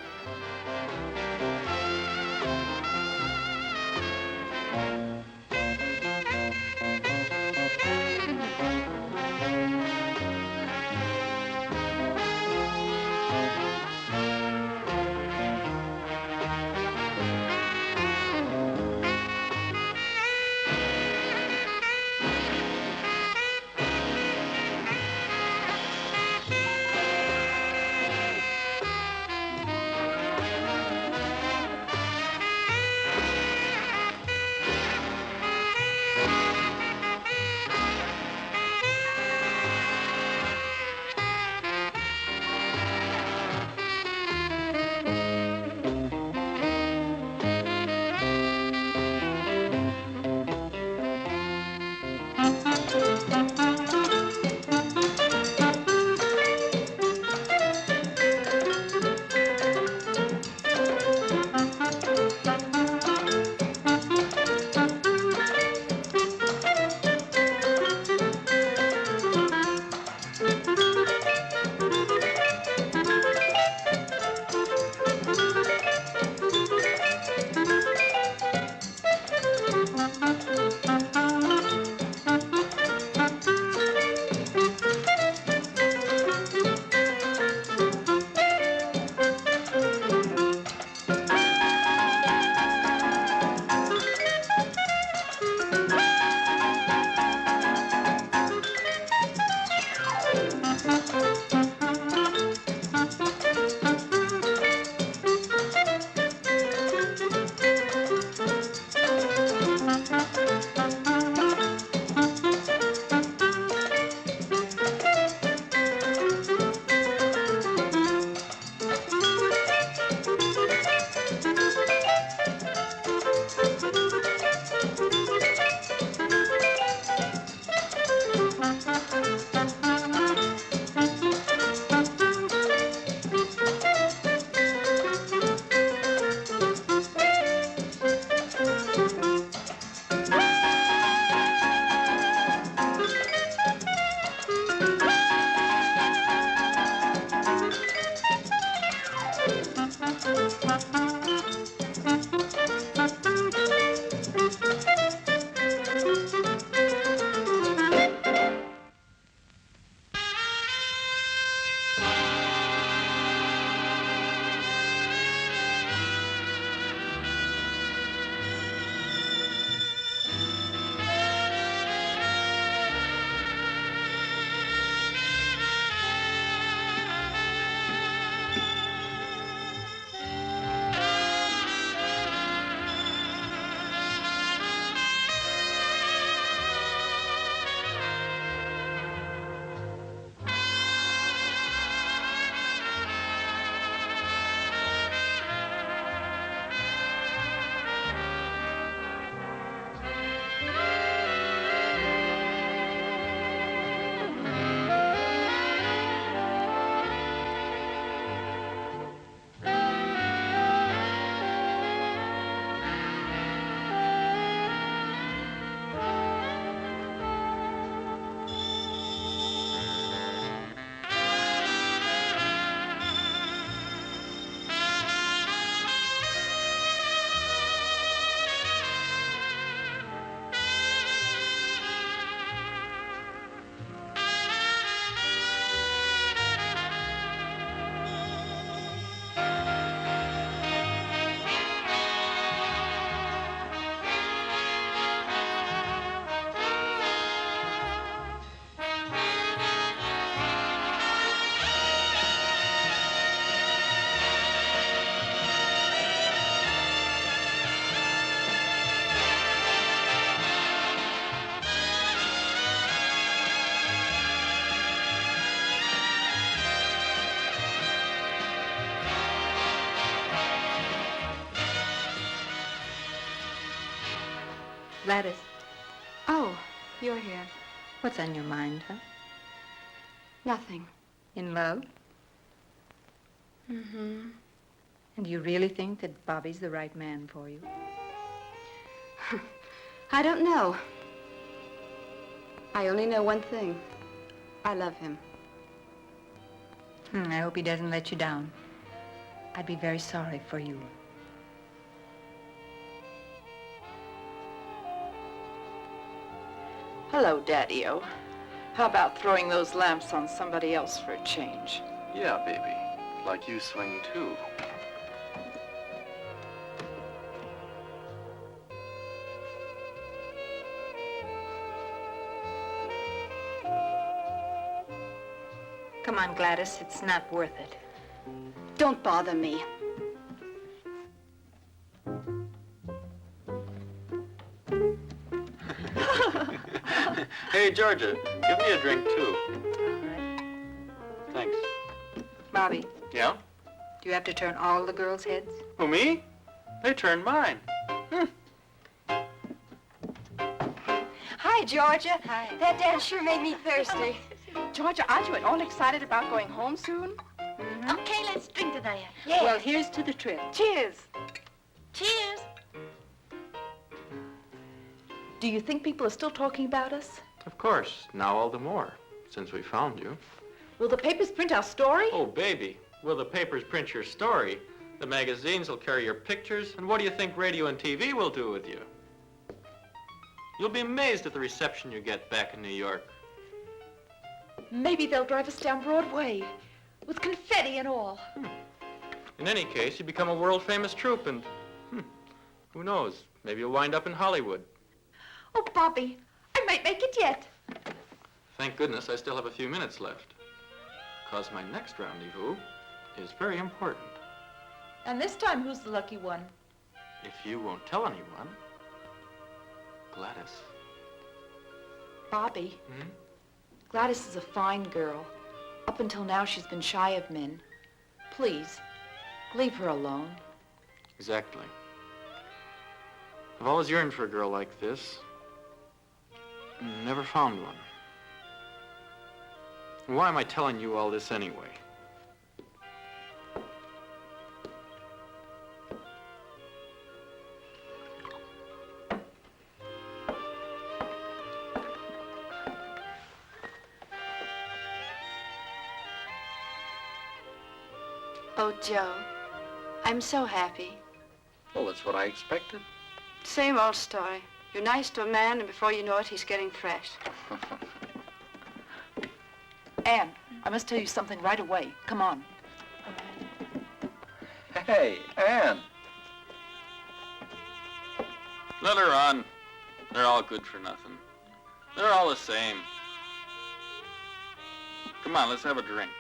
Gladys, Oh, you're here. what's on your mind, huh? Nothing. In love? Mm-hmm. And do you really think that Bobby's the right man for you? I don't know. I only know one thing. I love him. I hope he doesn't let you down. I'd be very sorry for you. Hello, Daddy-O. How about throwing those lamps on somebody else for a change? Yeah, baby. Like you swing, too. Come on, Gladys, it's not worth it. Don't bother me. Hey, Georgia, give me a drink, too. All right. Thanks. Bobby, Yeah? do you have to turn all the girls' heads? Who, me? They turned mine. Hi, Georgia. Hi. That dance sure made me thirsty. Georgia, aren't you at all excited about going home soon? Okay, let's drink to that. Yeah. Well, here's to the trip. Cheers. Cheers. Do you think people are still talking about us? Of course, now all the more, since we found you. Will the papers print our story? Oh, baby, will the papers print your story? The magazines will carry your pictures, and what do you think radio and TV will do with you? You'll be amazed at the reception you get back in New York. Maybe they'll drive us down Broadway with confetti and all. In any case, you become a world-famous troupe, and who knows, maybe you'll wind up in Hollywood. Oh, Bobby, I might make it yet. Thank goodness I still have a few minutes left, because my next rendezvous is very important. And this time, who's the lucky one? If you won't tell anyone, Gladys. Bobby. Gladys is a fine girl. Up until now, she's been shy of men. Please, leave her alone. Exactly. I've always yearned for a girl like this. Never found one. Why am I telling you all this anyway? Oh, Joe, I'm so happy. Well, that's what I expected. Same old story. You're nice to a man, and before you know it, he's getting fresh. Anne, I must tell you something right away. Come on. Hey, Anne. Let her on. They're all good for nothing. They're all the same. Come on, let's have a drink.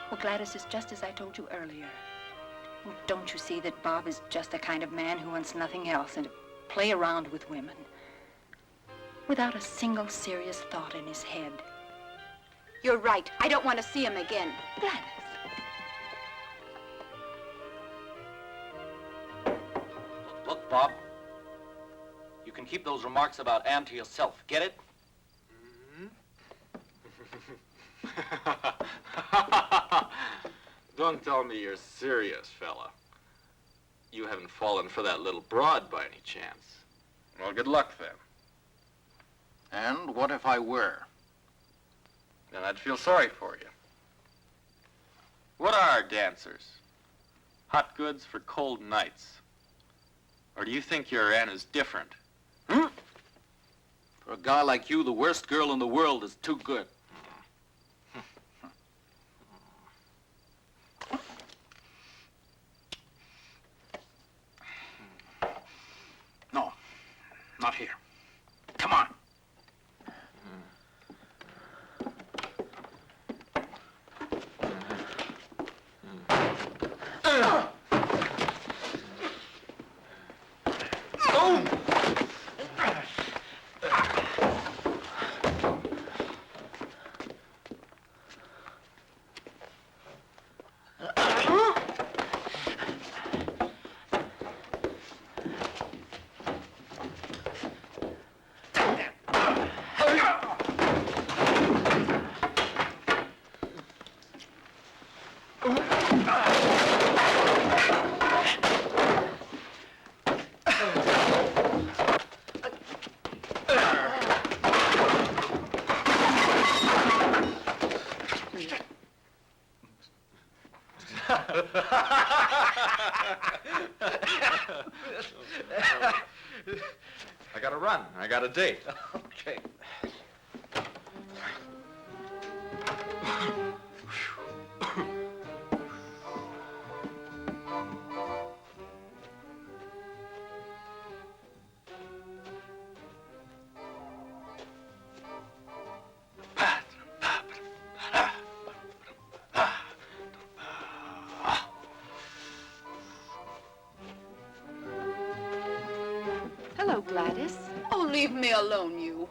Well, Gladys, it's just as I told you earlier. Well, don't you see that Bob is just the kind of man who wants nothing else than to play around with women without a single serious thought in his head? You're right. I don't want to see him again. Gladys. Look, Bob. You can keep those remarks about Anne to yourself. Get it? Don't tell me you're serious, fella. You haven't fallen for that little broad by any chance. Well, good luck then. And what if I were? Then I'd feel sorry for you. What are dancers? Hot goods for cold nights. Or do you think your Anne is different? For a guy like you, the worst girl in the world is too good. No, not here. Come on. I gotta run. I got a date. Okay. Hello, Gladys. Oh, leave me alone, you.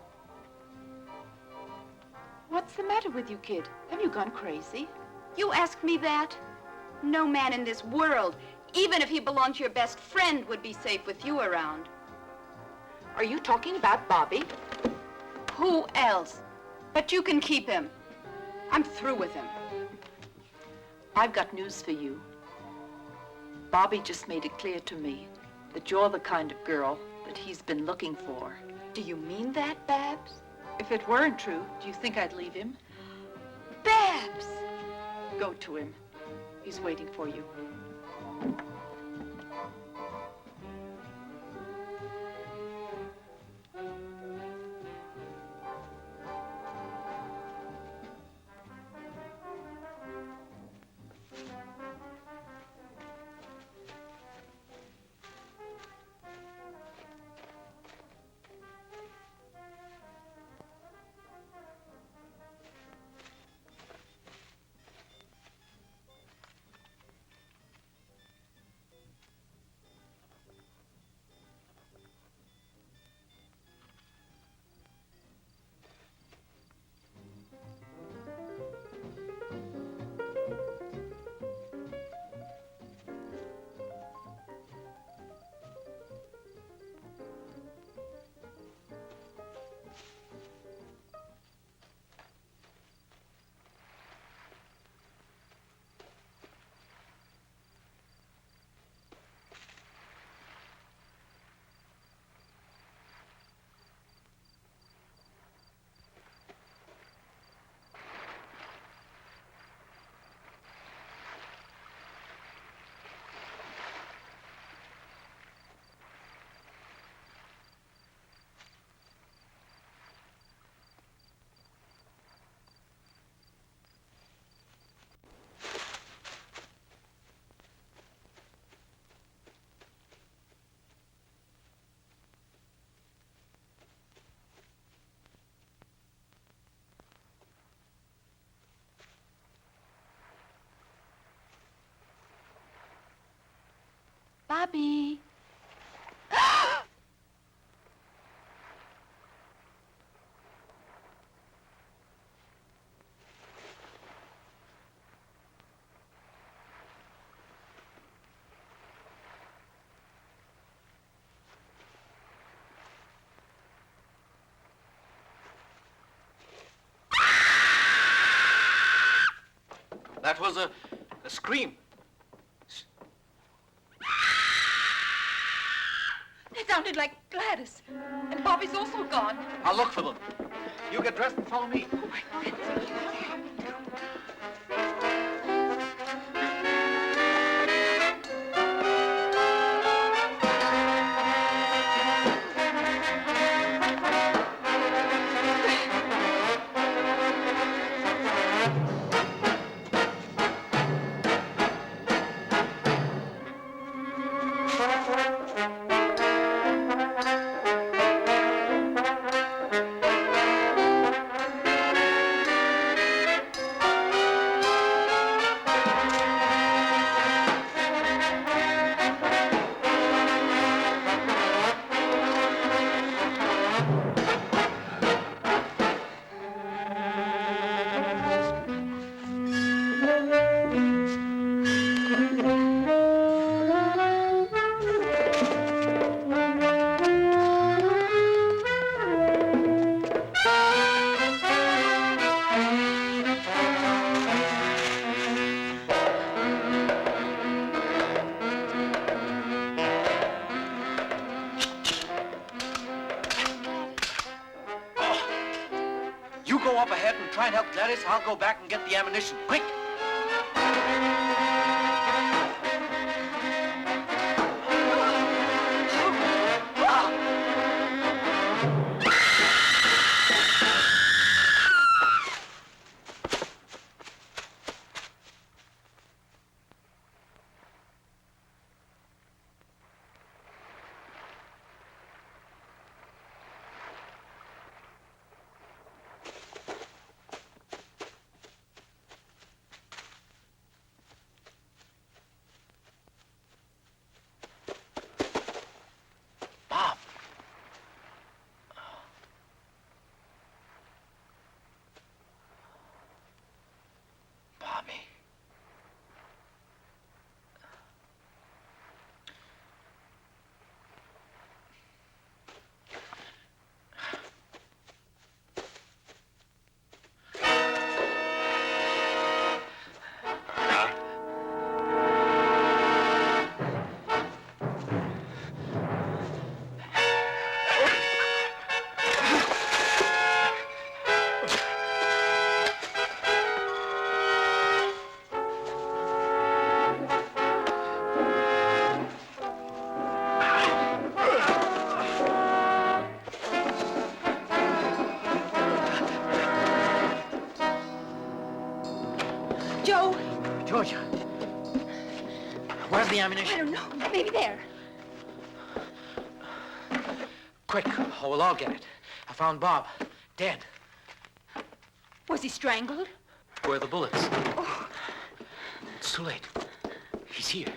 What's the matter with you, kid? Have you gone crazy? You ask me that? No man in this world, even if he belonged to your best friend, would be safe with you around. Are you talking about Bobby? Who else? But you can keep him. I'm through with him. I've got news for you. Bobby just made it clear to me that you're the kind of girl that he's been looking for. Do you mean that, Babs? If it weren't true, do you think I'd leave him? Babs! Go to him. He's waiting for you. Bobby! That was a scream. It sounded like Gladys. And Bobby's also gone. I'll look for them. You get dressed and follow me. Gladys, I'll go back and get the ammunition. Quick! Joe! Georgia, where's the ammunition? I don't know. Maybe there. Quick, or we'll all get it. I found Bob, dead. Was he strangled? Where are the bullets? Oh. It's too late. He's here.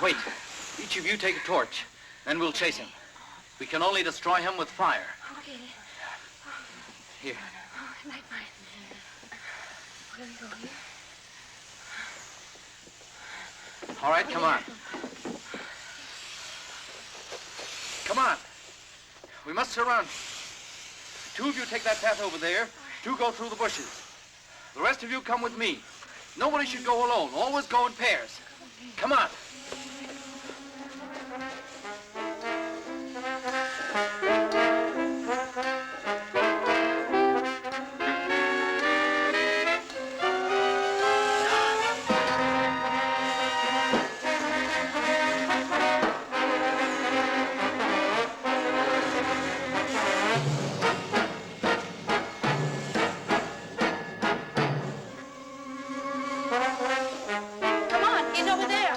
Wait. Each of you take a torch. Then we'll chase him. We can only destroy him with fire. Okay. Here. Oh, light mine. Where do we go here? All right, come on. Come on. We must surround. Two of you take that path over there. Two go through the bushes. The rest of you come with me. Nobody should go alone. Always go in pairs. Come on. Come on, he's over there.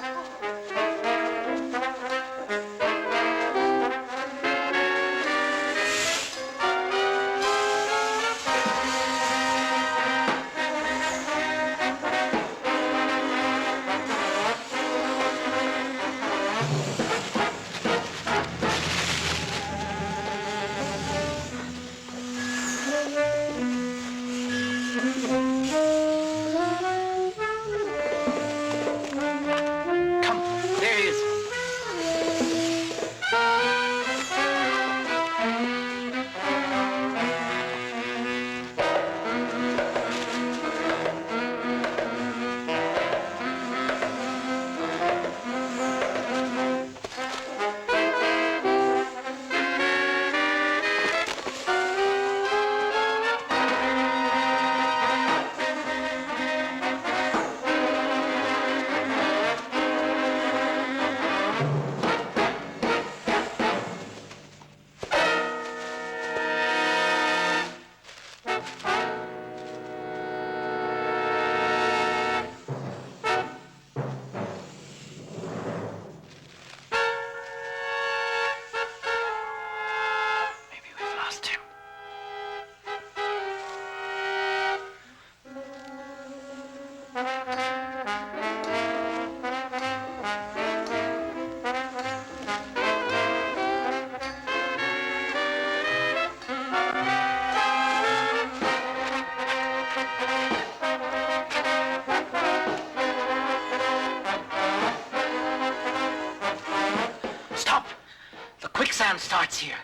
rats here.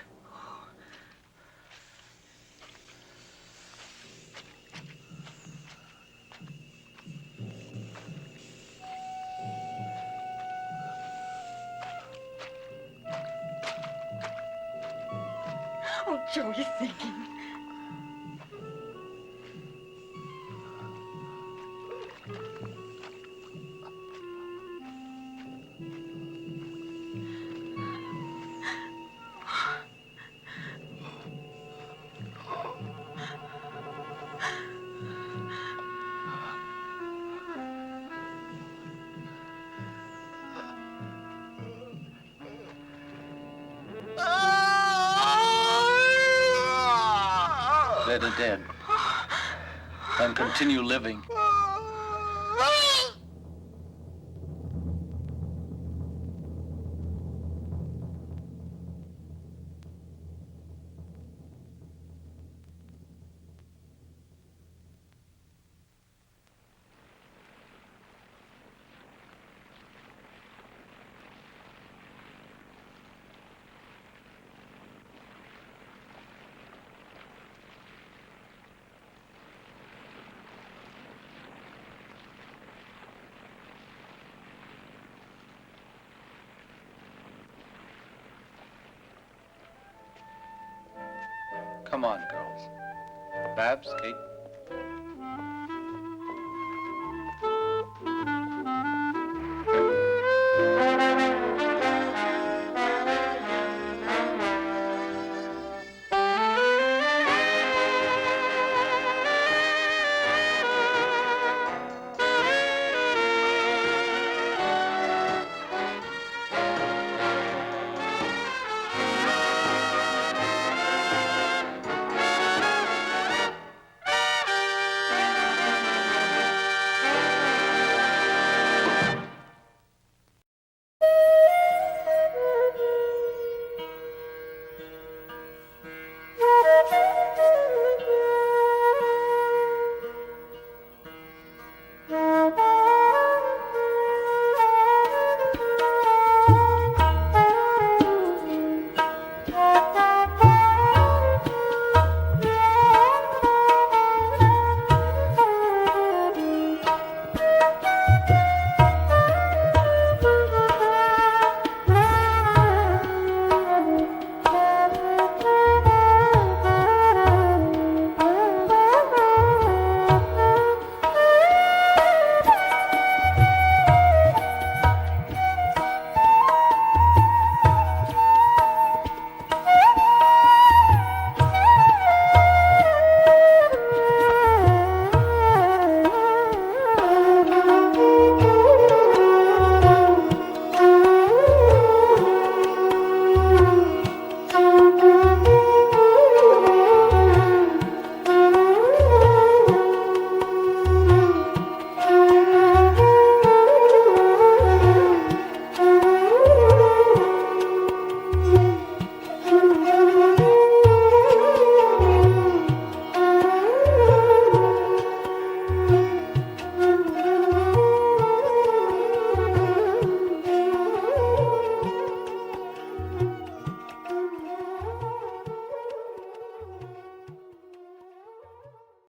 Oh, Joe, you're thinking. Better dead than continue living. Come on, girls. Babs, Kate,